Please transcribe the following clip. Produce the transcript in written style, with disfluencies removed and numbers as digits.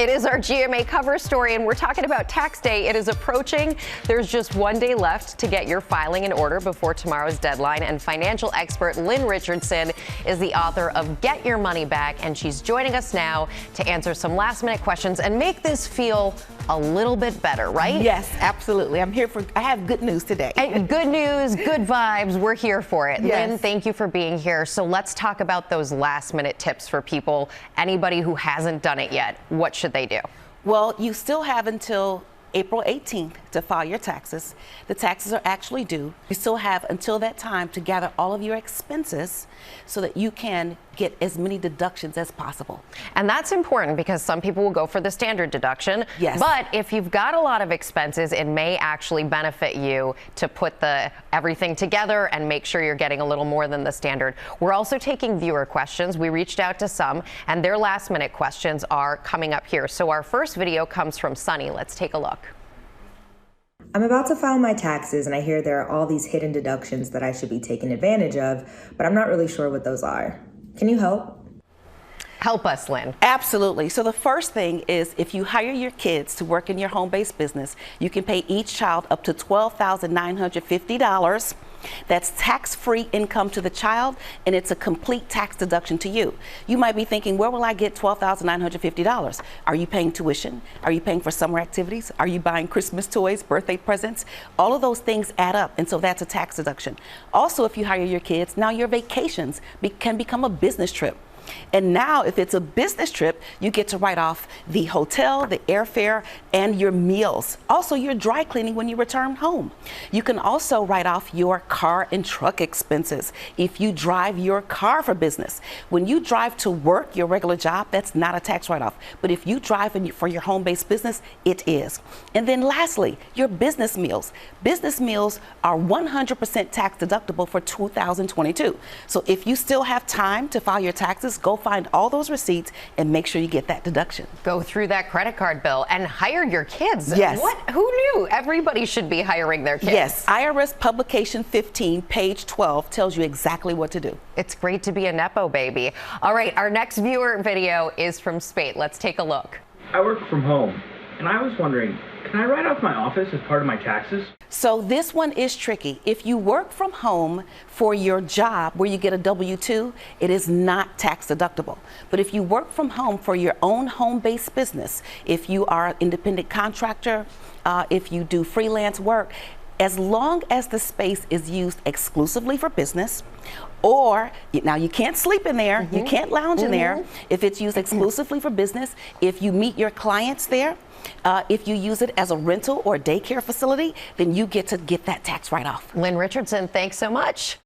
It is our GMA cover story, and we're talking about tax day. It is approaching. There's just one day left to get your filing in order before tomorrow's deadline, and financial expert Lynn Richardson is the author of Get Your Money Back, and she's joining us now to answer some last-minute questions and make this feel a little bit better, right? Yes, absolutely. I have good news today. And good news, good vibes. We're here for it. Yes. Lynn, thank you for being here. So let's talk about those last-minute tips for people, anybody who hasn't done it yet. What should they do? Well, you still have until April 18th to file your taxes. The taxes are actually due. You still have until that time to gather all of your expenses so that you can get as many deductions as possible. And that's important because some people will go for the standard deduction. Yes. But if you've got a lot of expenses, it may actually benefit you to put everything together and make sure you're getting a little more than the standard. We're also taking viewer questions. We reached out to some, and their last-minute questions are coming up here. So our first video comes from Sunny. Let's take a look. I'm about to file my taxes, and I hear there are all these hidden deductions that I should be taking advantage of, but I'm not really sure what those are. Can you help? Help us, Lynn. Absolutely. So the first thing is if you hire your kids to work in your home-based business, you can pay each child up to $12,950. That's tax-free income to the child, and it's a complete tax deduction to you. You might be thinking, where will I get $12,950? Are you paying tuition? Are you paying for summer activities? Are you buying Christmas toys, birthday presents? All of those things add up, and so that's a tax deduction. Also, if you hire your kids, now your vacations can become a business trip. And now, if it's a business trip, you get to write off the hotel, the airfare, and your meals. Also, your dry cleaning when you return home. You can also write off your car and truck expenses if you drive your car for business. When you drive to work, your regular job, that's not a tax write-off. But if you drive for your home-based business, it is. And then lastly, your business meals. Business meals are 100% tax deductible for 2022. So if you still have time to file your taxes, go find all those receipts and make sure you get that deduction. Go through that credit card bill and hire your kids. Yes. Who knew? Everybody should be hiring their kids. Yes. IRS Publication 15, page 12 tells you exactly what to do. It's great to be a Nepo baby. All right, our next viewer video is from Spate. Let's take a look. I work from home, and I was wondering, can I write off my office as part of my taxes? So this one is tricky. If you work from home for your job where you get a W-2, it is not tax deductible. But if you work from home for your own home-based business, if you are an independent contractor, if you do freelance work, as long as the space is used exclusively for business, or now you can't sleep in there, you can't lounge in there. If it's used exclusively for business, if you meet your clients there, if you use it as a rental or daycare facility, then you get to get that tax write-off. Lynn Richardson, thanks so much.